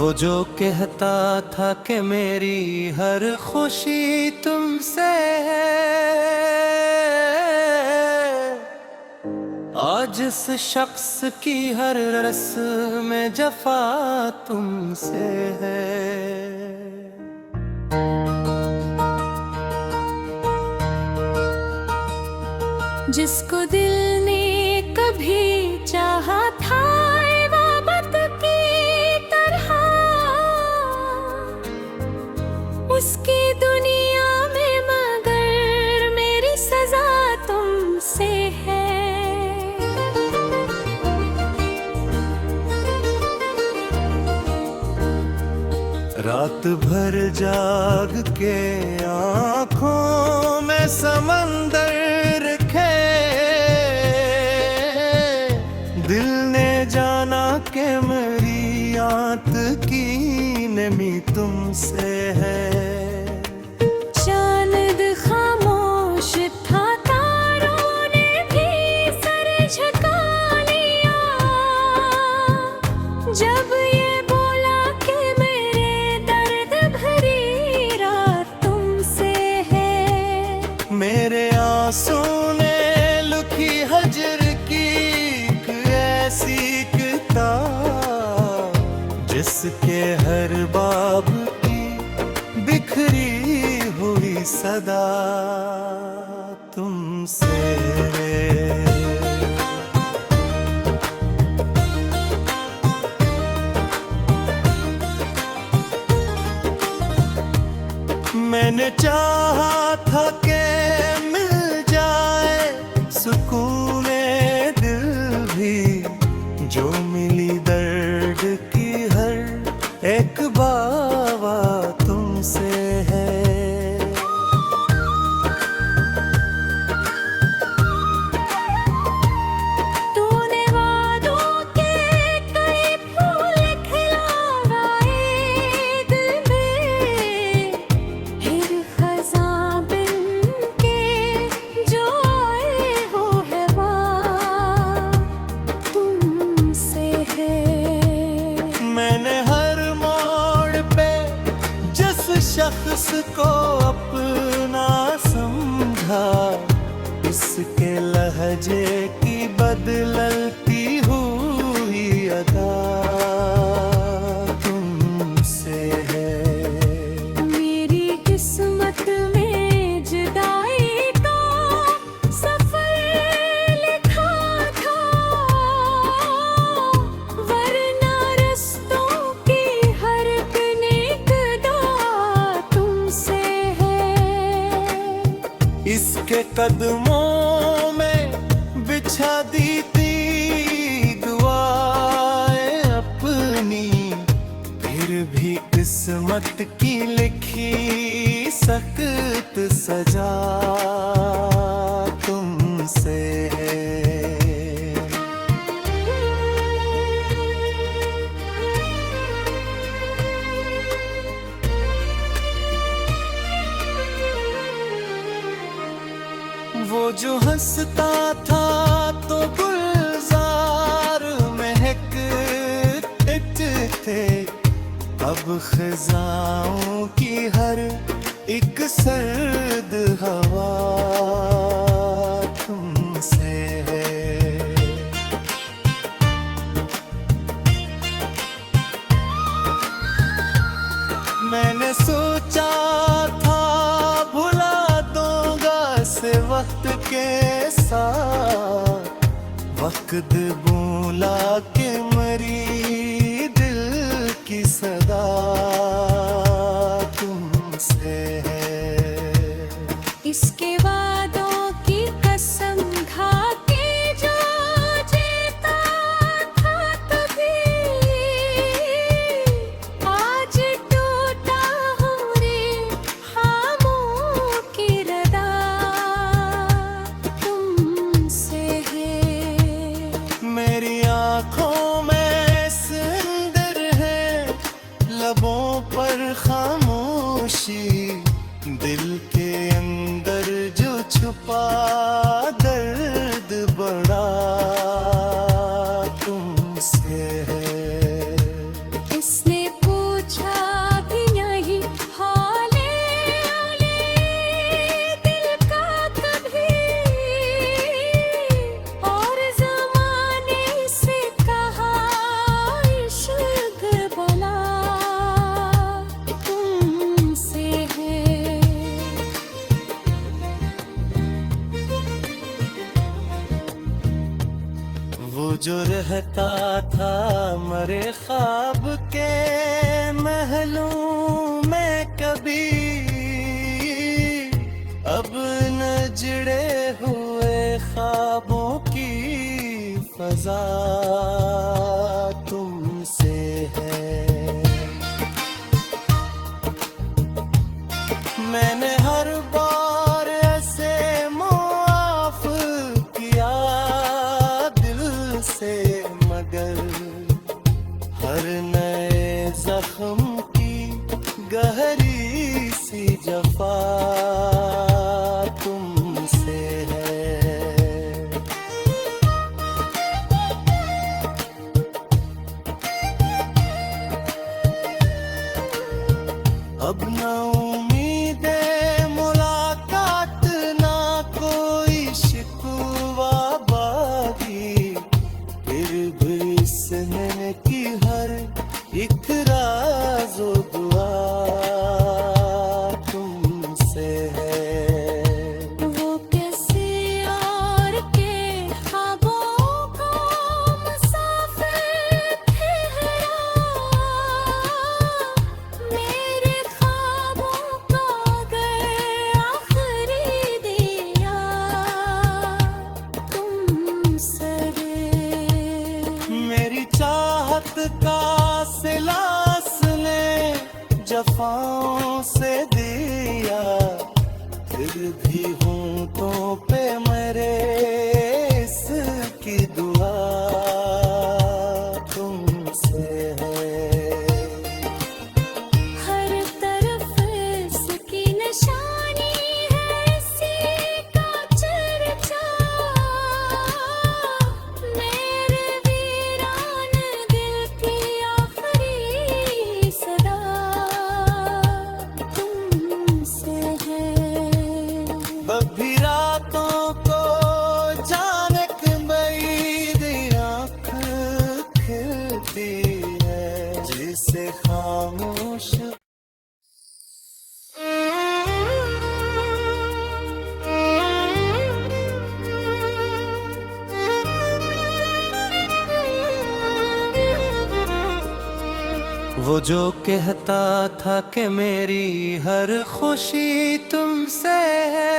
वो जो कहता था कि मेरी हर खुशी तुमसे है, आज इस शख्स की हर रस्म में जफा तुमसे है। जिसको दिल ने कभी चाहा था इबादत की तरह, उसकी दुनिया में मगर मेरी सजा तुमसे है। रात भर जाग के आँखों में समंदर खे, दिल ने जाना कि मेरी आंत की नमी तुमसे है। चांद खामोश था, तारों ने भी सर झुका लिया, जब ये बोला कि मेरे दर्द भरी रात तुमसे है। मेरे आंसू ने लुकी हजर की एक ऐसी किताब, जिसके हर बाब की बिखरी हुई सदा तुमसे है। मैंने चाहा था कि मिल जाए सुकूने दिल भी, जो मिली दर्द की हर एक बावा तुमसे है। तूने वादों के कई फूल खिलाए दिल में, फिर खज़ां बिन के जो आए हो है वाह तुमसे है। मैंने हर मोड़ पे जिस शख्स को अपना समझा, इसके लहजे की बदलती हुई अदा तुमसे है। मेरी किस्मत में जुदाई का सफर लिखा था, वरना रस्तों की हर निकदा तुमसे है। इसके कदमों में बिछा दी थी दुआएं अपनी, फिर भी किस्मत की लिखी सख्त सजा तुमसे है। वो जो हंसता था तो गुलजार महकते थे, अब खिजाओं की हर एक सर्द हवा तुमसे है। मैंने सोचा था भुला दूंगा से वक्त के साथ, वक्त बोला कि मरी दिल की सदा तुमसे है। इसके वादों की कसम खा के जो जीता था तभी, आज टूटा हूँ रे खामों की रदा तुमसे है। मेरी आँखों में सिंदर है, लबों पर खामोशी, दिल के अंदर जो छुपा दर्द बड़ा तुमसे है। इसने रहता था मरे ख्वाब के महलों में कभी, अब न जुड़े हुए ख्वाबों की फजा तुमसे है। मैंने हर बार ऐसे मुआफ किया दिल से, मगर हर नए जख्म की गहरी सी जफा तुमसे है। अब न उम्मीदे मुलाकात, ना कोई शिकवा बाकी, फिर भी सहने की हर एक राज़ो दुआ तुमसे है। वो कैसे और के ख्वाबों को मुसाफिर ठहरा, मेरे ख्वाबों का अगर आखिरी दिया तुमसे है। मेरी चाहत का सिलास ने जफाओं से दिया, फिर भी होंठों पे मेरे इसकी दुआ तुमसे है। हर तरफ इसकी निशानी है, इसी का चर्चा, मेरे वीरान दिल की आखिरी सदा तुमसे है। बभी रातों को जाने के बैद आँख खिलती है, जिसे खामोश वो जो कहता था कि मेरी हर खुशी तुमसे है,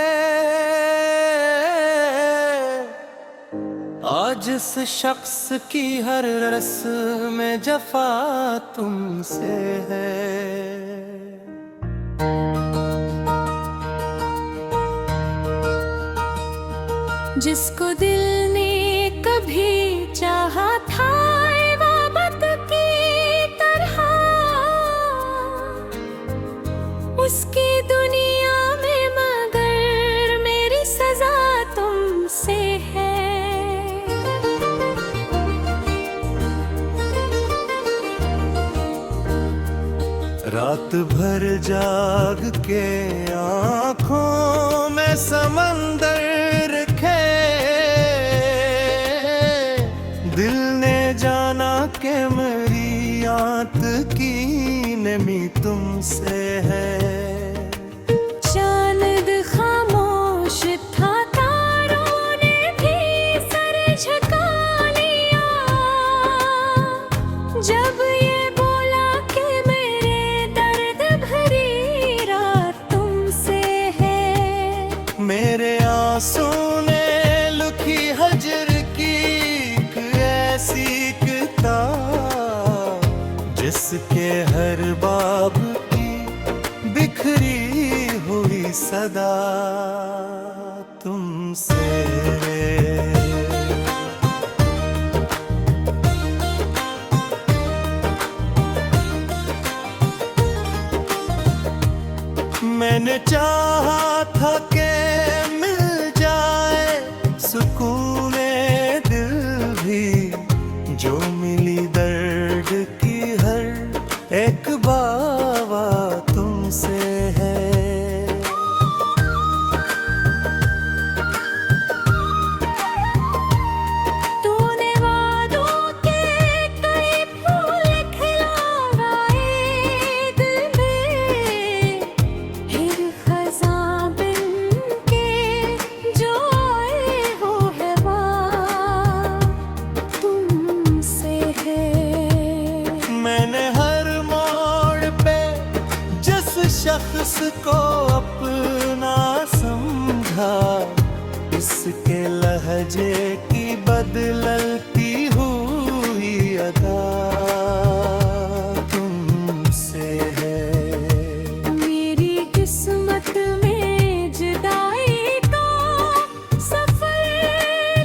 आज इस शख्स की हर रस्म में जफा तुमसे है। जिसको दिल ने कभी चाहा था इबादत की तरह, उसकी दुनिया में मगर मेरी सजा तुमसे है। रात भर जाग के आँखों में समंदर रखे, दिल ने जाना कि मेरी आंत की नमी तुमसे है। चांद खामोश था, तारों ने भी सर झुका लिया, जब ये बोला कि मेरे दर्द भरी रात तुमसे है। मेरे आंसू ने लुकी हजर की एक ऐसी किताब, जिसके हर बाब की बिखरी हुई सदा तुमसे है। मैंने चाहा था कि मिल जाए सुकून दिल भी, जो मिली दर्द की हर एक बावा तुमसे है। तूने वादों के कई फूल खिलाए दिल में, फिर खज़ां बिन के जो आए हो है शख्स को अपना समझा, इसके लहजे की बदलती हुई अदा तुमसे है। मेरी किस्मत में जुदाई का सफर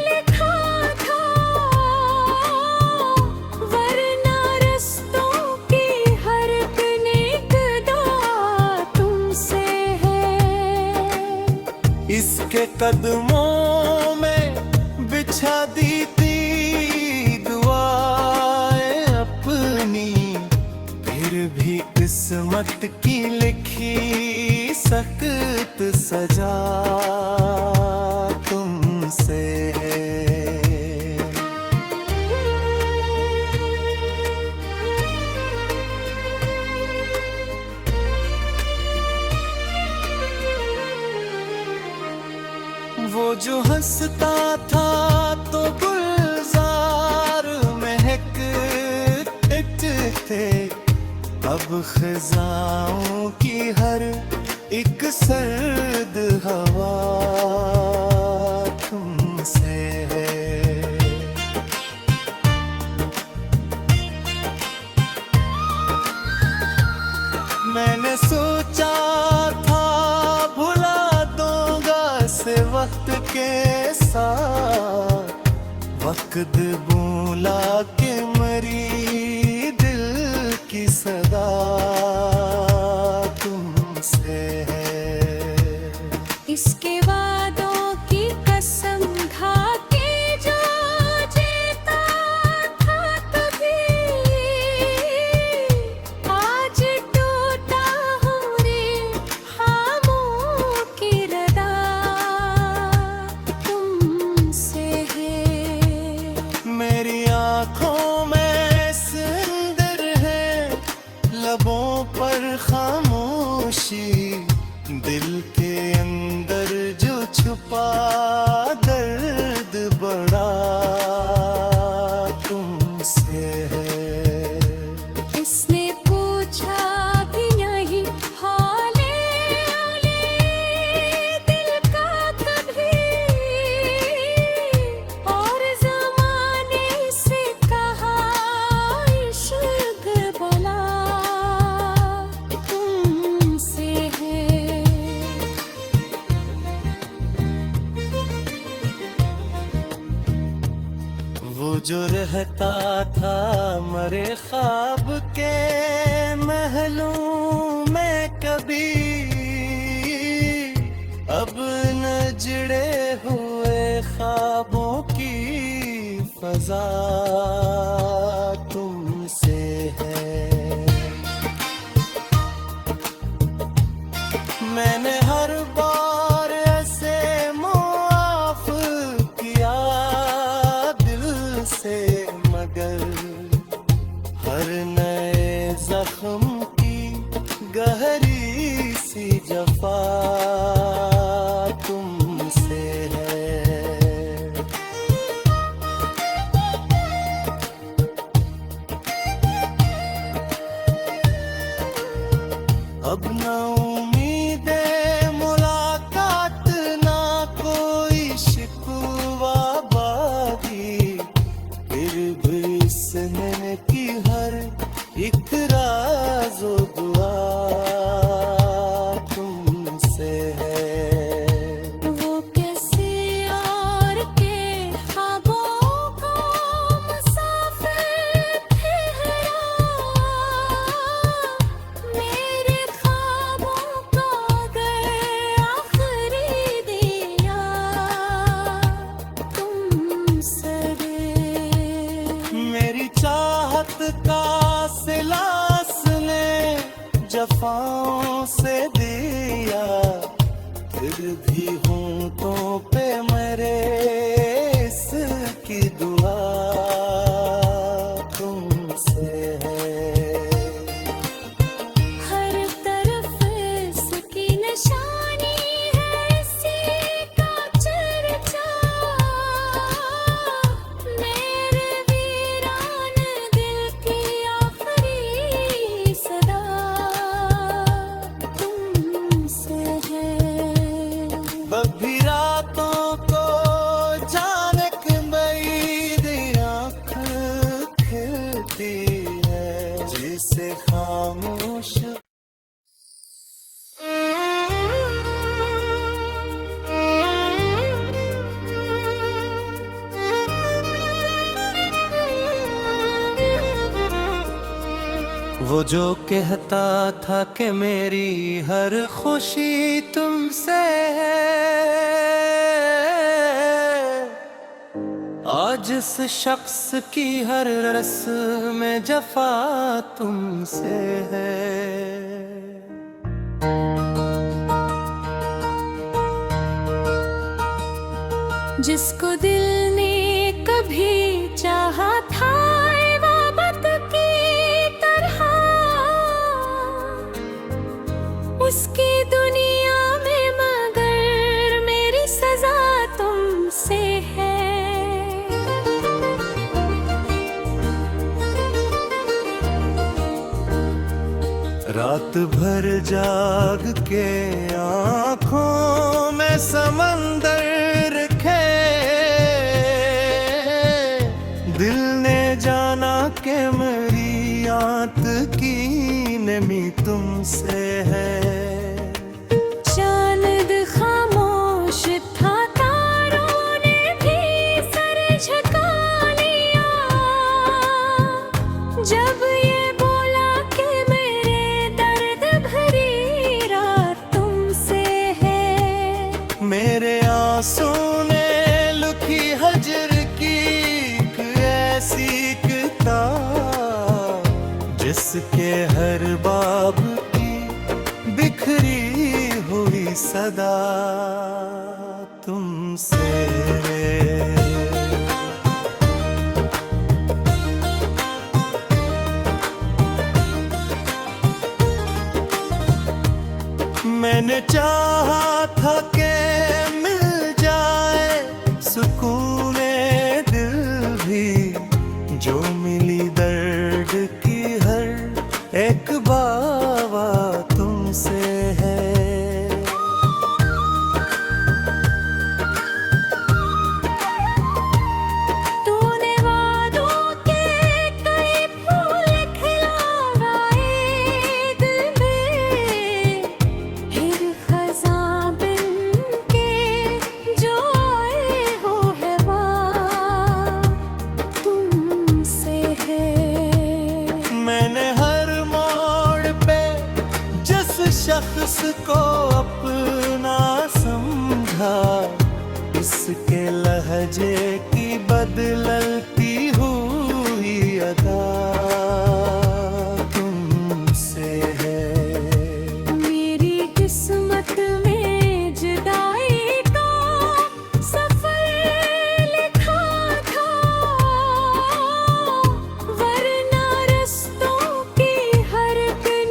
लिखा था, वरना रस्तों की हर एक निकदा तुमसे है। इसके कदमों में बिछा दी थी दुआएं अपनी, फिर भी किस्मत की लिखी सख्त सजा तुमसे है। वो जो हंसता था तो गुलजार महकते थे, अब खिजाओं की हर एक सर्द हवा तुमसे है। मैंने सोचा था भुला दूंगा से वक्त के साथ, वक्त बोला के मरी दिल की सदा तुमसे है। इसके वादों की कसम खा के जो जीता था तभी, आज टूटा हूँ रे खामों की रदा तुमसे है। मेरी आँखों में सिंदर है, लबों पर खामोशी, दिल के अंदर जो छुपा दर्द बड़ा तुमसे है। इसने पूछा भी नहीं हाले औले दिल का कभी, और ज़माने से कहा इश्क भला तुमसे है। वो जो रहता था मरे ख्वाब के महलों में कभी, अब न जुड़े हुए ख्वाबों की फजा तुमसे है। मैंने हर बार ऐसे मुआफ किया दिल से, मगर हर नए जख्म की गहरी सी जफा तुमसे है। अब ना उम्मीदे मुलाकात, ना कोई शिकवा बागी, फिर भी सुनने की हर एक राज़ो दुआ तुमसे है। वो कैसे और के ख्वाबों को मुसाफिर ठहरा, मेरे ख्वाबों का अगर आखिरी दिया तुमसे है। मेरी चाहत का सिलास ने जफाओं से दिया, फिर भी होंठों पे मेरे इसकी दुआ तुमसे है। हर तरफ इसकी निशानी है, इसी का चर्चा मेरे वीरान दिल की आखिरी सदा तुम वो जो कहता था कि मेरी हर खुशी तुमसे है, आज इस शख्स की हर रस्म में जफा तुमसे है। जिसको दिल ने कभी चाहा था इबादत की तरह, उसकी दुनिया में मगर मेरी सजा तुमसे है। रात भर जाग के आँखों में समंदर रखे, दिल ने जाना कि मेरी आंत की नमी तुमसे है। चांद खामोश था, तारों ने भी सर झुका लिया, जब ये बोला कि मेरे दर्द भरी रात तुमसे है। मेरे आंसू ने लुकी हजर की एक ऐसी किताब, जिसके हर बाब की बिखरी हुई सदा तुमसे है। मैंने चाहा था कि मिल जाए सुकूने दिल भी, जो मिली दर्द की हर एक बावा तुमसे है। तूने वादों के कई फूल खिलाए दिल में, फिर खज़ां बिन के जो आए हो है वाह तुमसे है। मैंने हर मोड़ पे जिस शख्स को अपना समझा, इसके लहजे की बदलती हुई अदा तुमसे है। मेरी किस्मत में जुदाई का सफर लिखा था, वरना रस्तों की हर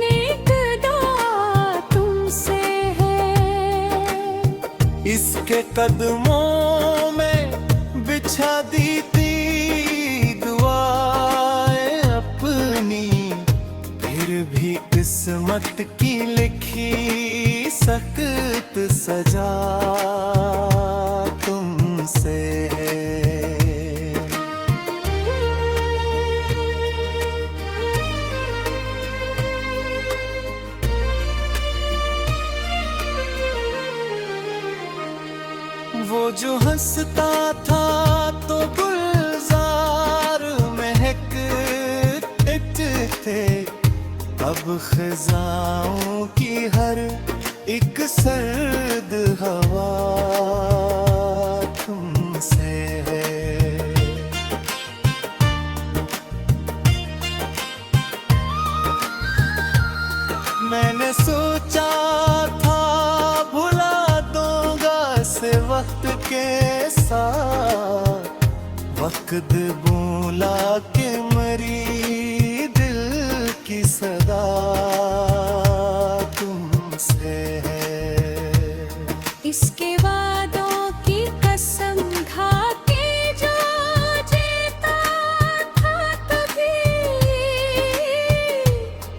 निकदा तुमसे है। इसके कदमों में बिछा दी थी दुआएं अपनी, फिर भी किस्मत की लिखी सख्त सजा तुमसे है। वो जो हंसता था तो गुलजार महकते थे, अब खिजाओं की हर एक सर्द हवा तुमसे है। मैंने सोचा था भुला दूंगा से वक्त के साथ, वक्त बोला के मरी दिल की सदा तुमसे है। इसके वादों की कसम खा के जो जीता था तभी,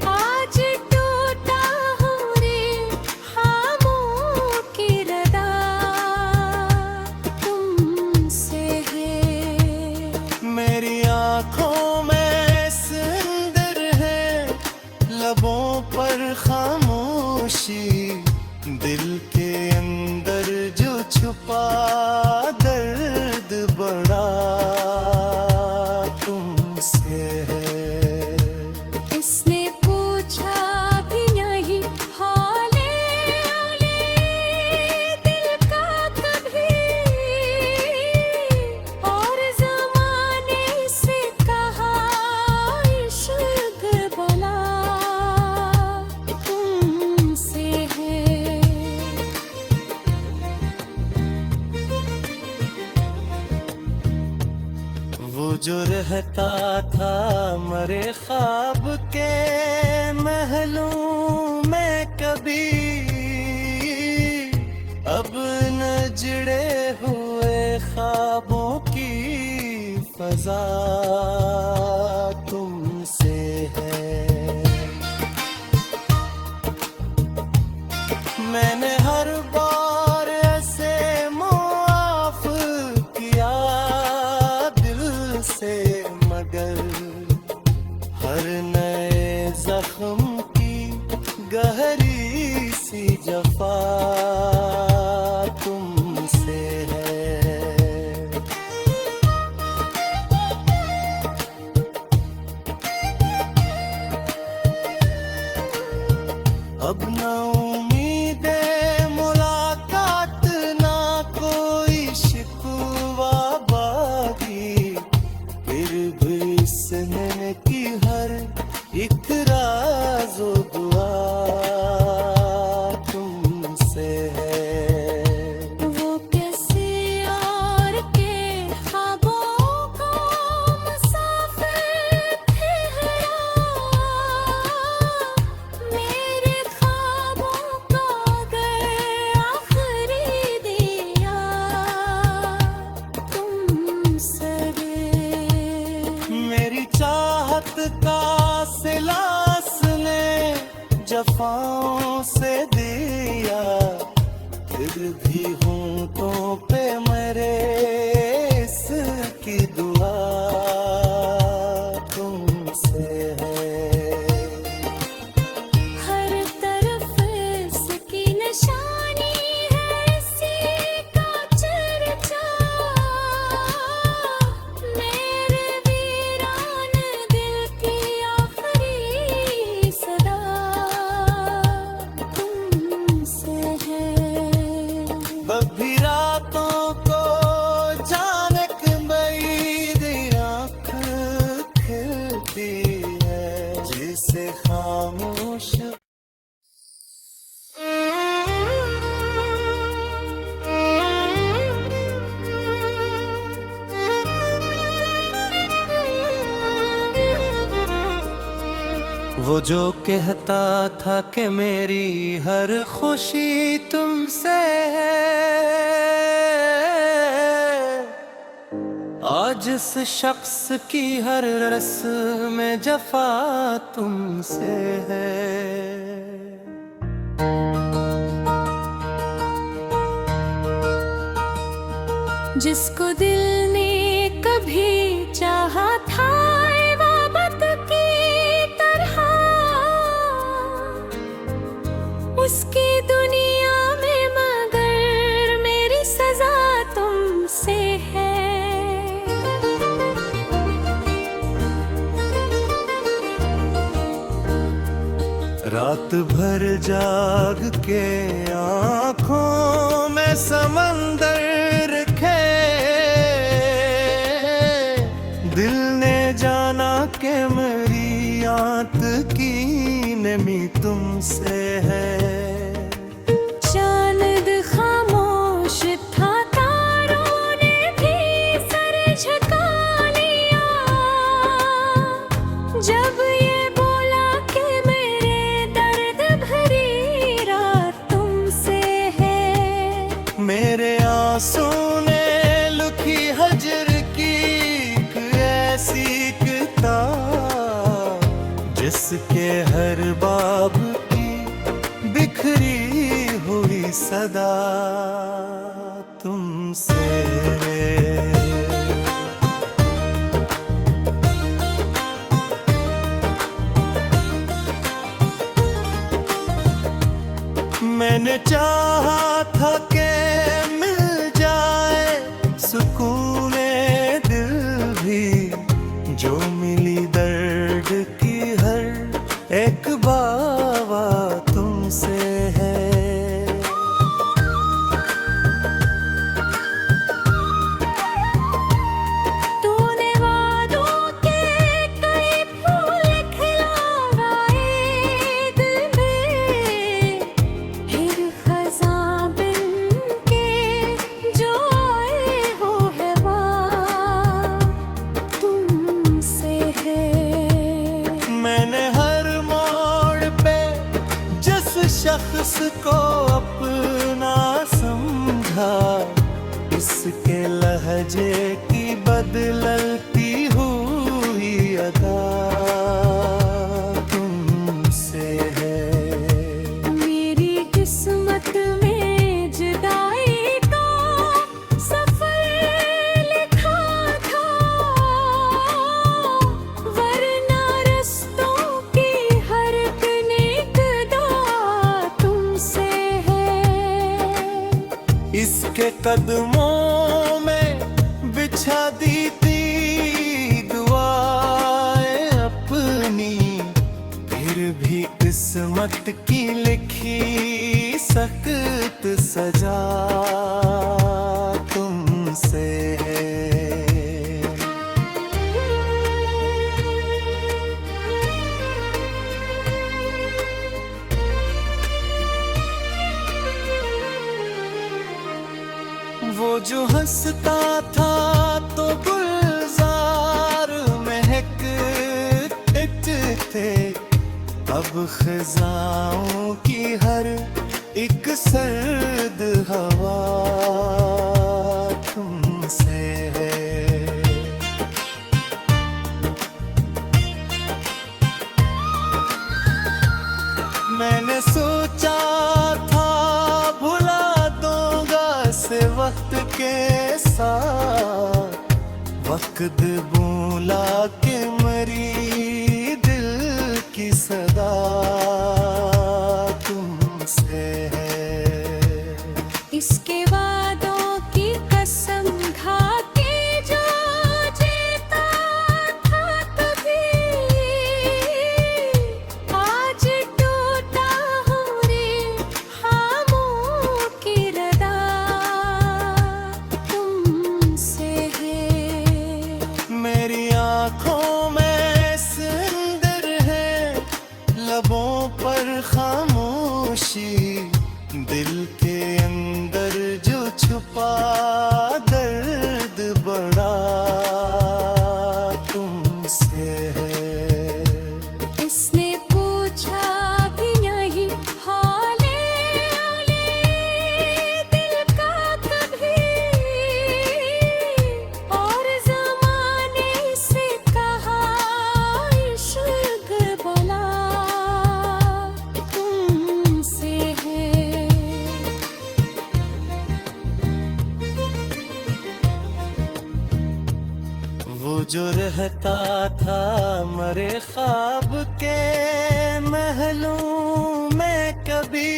आज टूटा हूँ रे खामों की रदा तुमसे है। मेरी आँखों में सिंदर है, लबों पर जो रहता था मरे ख्वाब के महलों में कभी, अब न जुड़े हुए ख्वाबों की फजा तुमसे है। मैंने हर बार ऐसे मुआफ किया दिल से, मगर हर नए जख्म की गहरी सी जफा तुमसे है। अब ना उम्मीदे मुलाकात, ना कोई शिकवा बाकी, फिर भी सहने की हर एक राज़ो दुआ तुमसे है। वो कैसे और के ख्वाबों को मुसाफिर ठहरा, मेरे ख्वाबों का अगर आखिरी दिया तुमसे है। मेरी चाहत का सिलास ने जफाओं से दिया, फिर भी होंठों पे मेरे इसकी दुआ तुमसे है। हर तरफ इसकी निशानी है, इसी का चर्चा, मेरे वीरान दिल की आखिरी सदा तुमसे है। कभी रातों को जाने मेरी आँख खिलती है, जिसे खामोश वो जो कहता था कि मेरी हर खुशी तुमसे है, आज इस शख्स की हर रस्म में जफा तुमसे है। जिसको दिल ने कभी चाहा था इबादत की तरह, उसकी दुनिया में मगर मेरी सजा तुमसे है। रात भर जाग के आँखों में समंदर खे, दिल ने जाना कि मेरी आंत की नमी तुमसे है। चांद खामोश था, तारों ने भी सर झुका लिया, जब ये बोला कि मेरे दर्द भरी रात तुमसे है। मेरे आंसू ने लुकी हजर की एक ऐसी किताब, जिसके हर बाब की बिखरी हुई सदा तुमसे है। मैंने चाहा था कि मिल जाए सुकूने दिल भी, जो मिली दर्द की हर एक बावा तुमसे है। तूने वादों के कई फूल खिलाए दिल में, फिर खज़ां बिन के जो आए हो हवा जिसको अपना समझा, इसके लहजे की बदलती हुई अदा तुमसे है। मेरी किस्मत में जुदाई का सफर लिखा था, वरना रस्तों की हर एक निकदा तुमसे है। इसके कदमों में बिछा दी थी दुआएं अपनी, फिर भी किस्मत की लिखी सख्त सजा तुमसे है। वो जो हंसता था तो गुलजार महकते थे, अब खिजाओं की हर एक सर्द हवा तुमसे है। मैंने सोचा था भुला दूंगा से वक्त के साथ, वक्त बोला के मरी दिल की सदा तुमसे है। इसके वादों की कसम खा के जो जीता था तभी, आज टूटा हूँ रे खामों की रदा तुमसे है। मेरी आँखों में सिंदर है, लबों पर खामोशी, दिल के अंदर जो छुपा दर्द बड़ा तुमसे है। इसने पूछा भी नहीं हाले दिल का कभी, और ज़माने से कहा इश्क भला तुमसे है। वो जो रहता था मरे ख्वाब के महलों में कभी,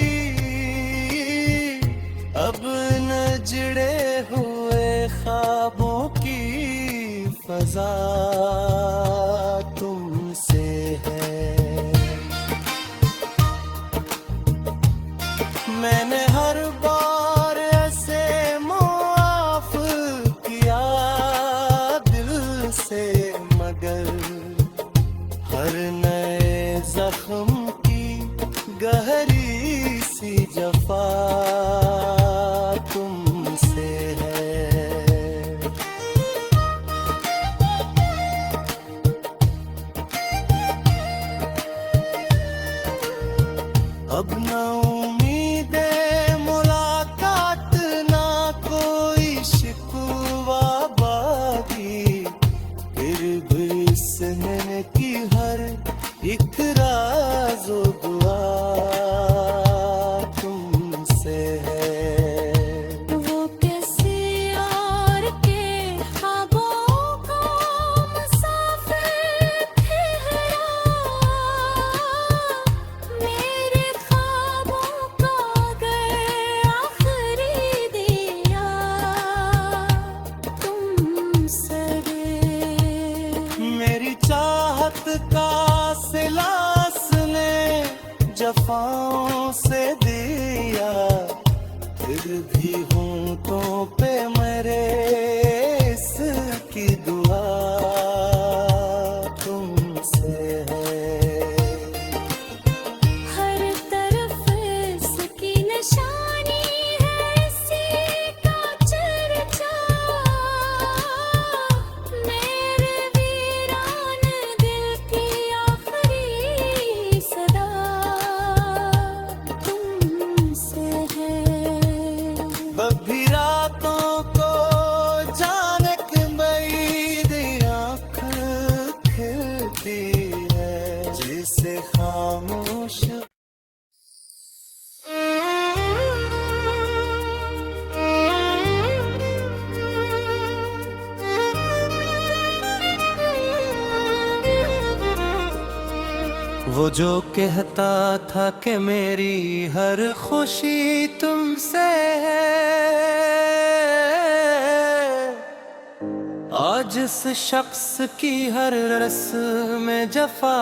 अब न जुड़े हुए ख्वाबों की फजा तुमसे है। मैंने हर बार ऐसे मुआफ किया दिल से, मगर हर नए जख्म की गहरी सी जफा तुमसे है। अब न उम्मीदें मुलाकात, ना कोई शिकवा बाकी, फिर भी सहने की हर एक राज़ो दुआ तुमसे है। वो कैसे और के ख्वाबों को मुसाफिर ठहरा, मेरे ख्वाबों का अगर आखिरी दिया तुमसे है। मेरी चाहत का सिलास ने जफाओं से दिया, फिर भी होंठों पे मेरे इसकी दुआ तुमसे है। हर तरफ इसकी निशानी है, इसी का चर्चा, मेरे वीरान दिल की आखिरी सदा तुम वो जो कहता था कि मेरी हर खुशी तुमसे है, आज इस शख्स की हर रस्म में जफा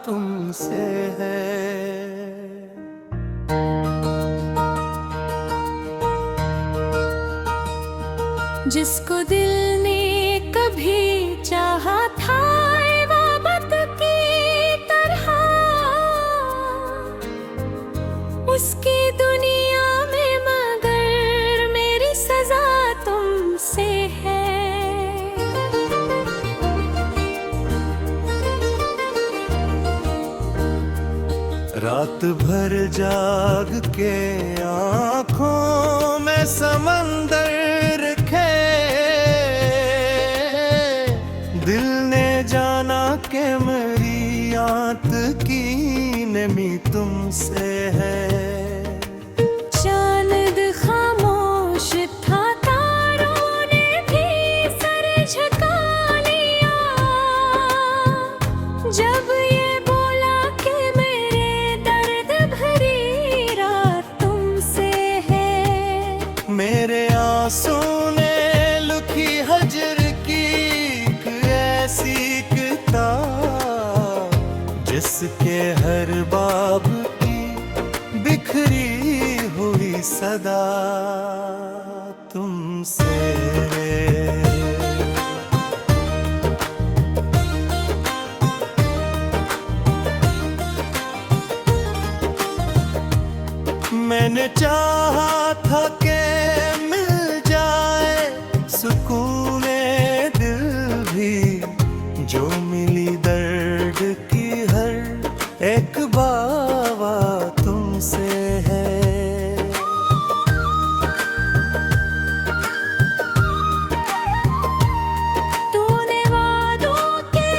तुमसे है। जिसको दिल ने कभी चाहा था इबादत की तरह, उसकी दुनिया में मगर मेरी सजा तुमसे है। रात भर जाग के आँखों में समंदर खे, दिल ने जाना कि मेरी आंत की नमी तुमसे है। चांद खामोश था, तारों ने भी सर झुका लिया, जब ये बोला कि मेरे दर्द भरी रात तुमसे है। मेरे आंसू ने लुकी हजर की एक ऐसी किताब, जिसके हर बाब की बिखरी हुई सदा तुमसे है। मैंने चाहा था कि मिल जाए सुकूने दिल भी, जो मिली दर्द की हर एक बावा तुमसे है। तूने वादों के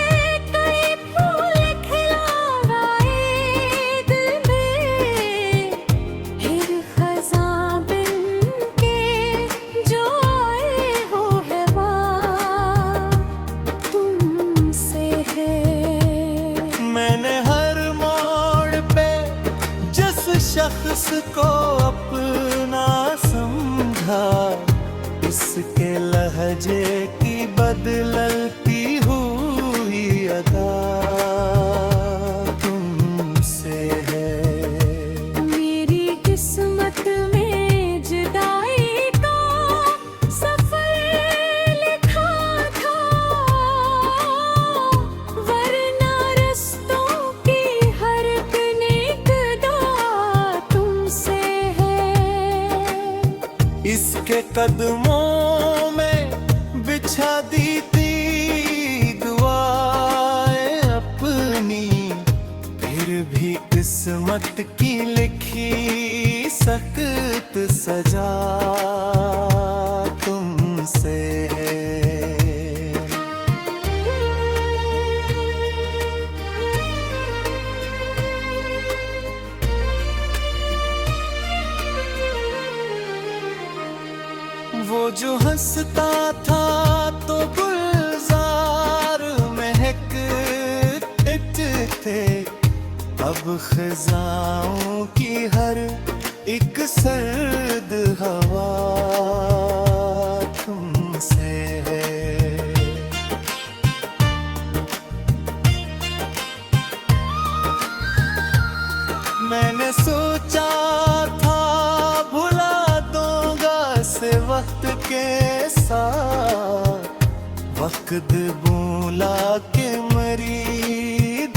कई फूल खिलाए दिल में, फिर खज़ां बिन के जो आए हो है वाह तुमसे है। मैंने हर मोड़ पे जिस शख्स को अपना समझा, उसके लहजे की बदलती हुई अदा तुमसे है। मेरी किस्मत में जुदाई का सफर लिखा था, वरना रस्तों की हर निकदा तुमसे है। इसके कदमों में बिछा दी थी दुआएं अपनी, फिर भी किस्मत की लिखी सख्त सजा तुमसे है। वो जो हंसता था तो गुलजार महकते थे, अब खिजाओं की हर एक सर्द हवा तुमसे है। मैंने सोचा था भुला दूंगा से वक्त के साथ, वक्त बोला कि मरी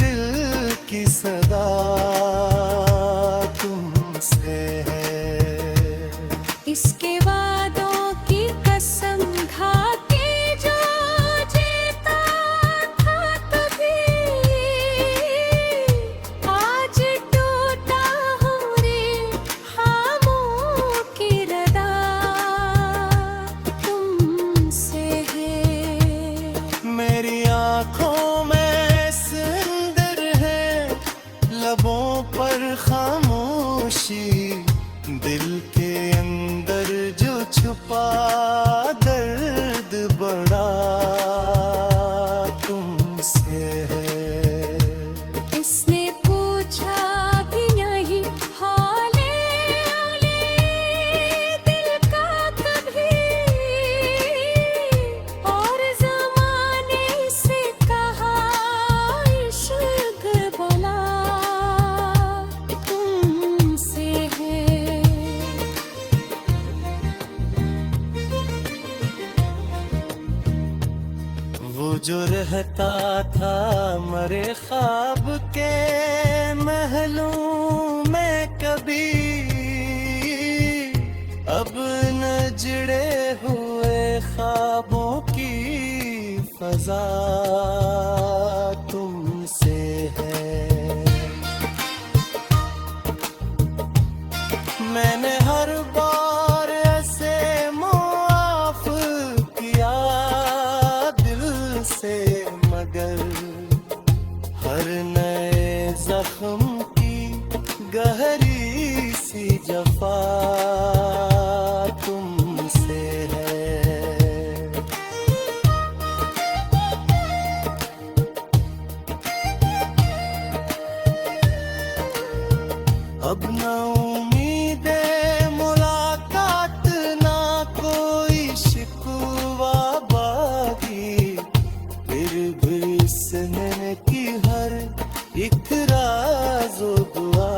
दिल की सदा तुमसे है। इसके वादों की कसम खा के जो जीता था कभी, आज टूटा हूँ रे खामों की रदा तुमसे है। मेरी आँखों में सिंदर है, लबों पर जो रहता था मरे ख्वाब के महलों में कभी, अब न जुड़े हुए ख्वाबों की फजा तुमसे है। मैंने हर बार ऐसे मुआफ किया दिल से, मगर हर नए जख्म की गहरी सी जफा तुमसे है। अब न उम्मीदे मुलाकात, ना कोई शिकवा बाकी, फिर भी सहने की हर एक राज़ो दुआ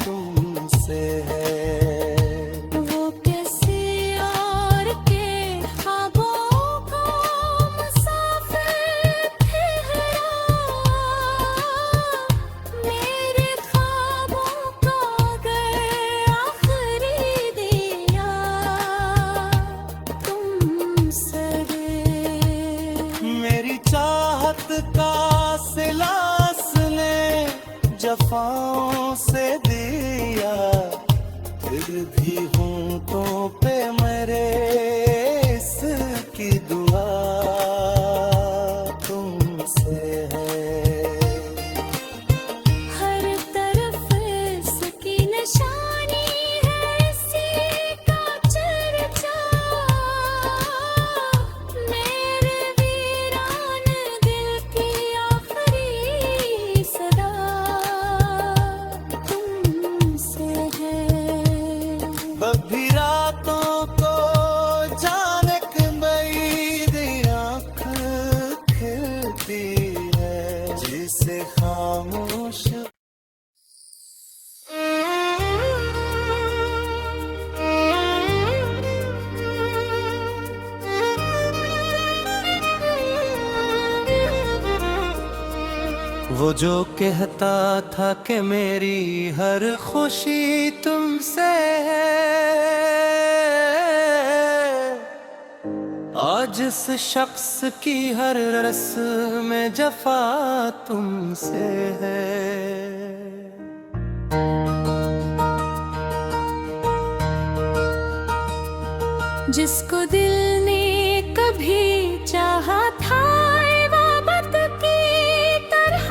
तुमसे है। वो कैसे और के ख्वाबों को मुसाफिर ठहरा, मेरे ख्वाबों का अगर आखिरी दिया तुमसे है। मेरी चाहत का सिलास ने जफाओं से दिया, फिर भी होंठों पे मेरे इसकी दुआ तुमसे है। हर तरफ इसकी निशानी है, इसी का चर्चा, मेरे वीरान दिल की आखिरी सदा तुमसे है। कभी रातों को जाने मेरी आँख खिलती है, जिसे खामोश वो जो कहता था कि मेरी हर खुशी तुमसे है, आज इस शख्स की हर रस्म में जफा तुमसे है। जिसको दिल ने कभी चाहा था इबादत की तरह,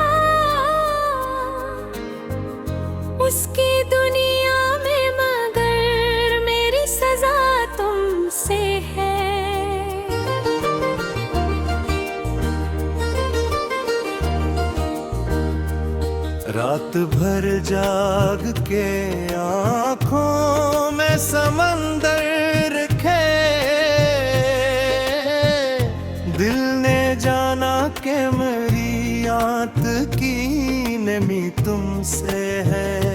उसकी दुनिया में मगर मेरी सजा तुमसे है। रात भर जाग के आँखों में समंदर रखे, दिल ने जाना कि मेरी आंत की नमी तुमसे है।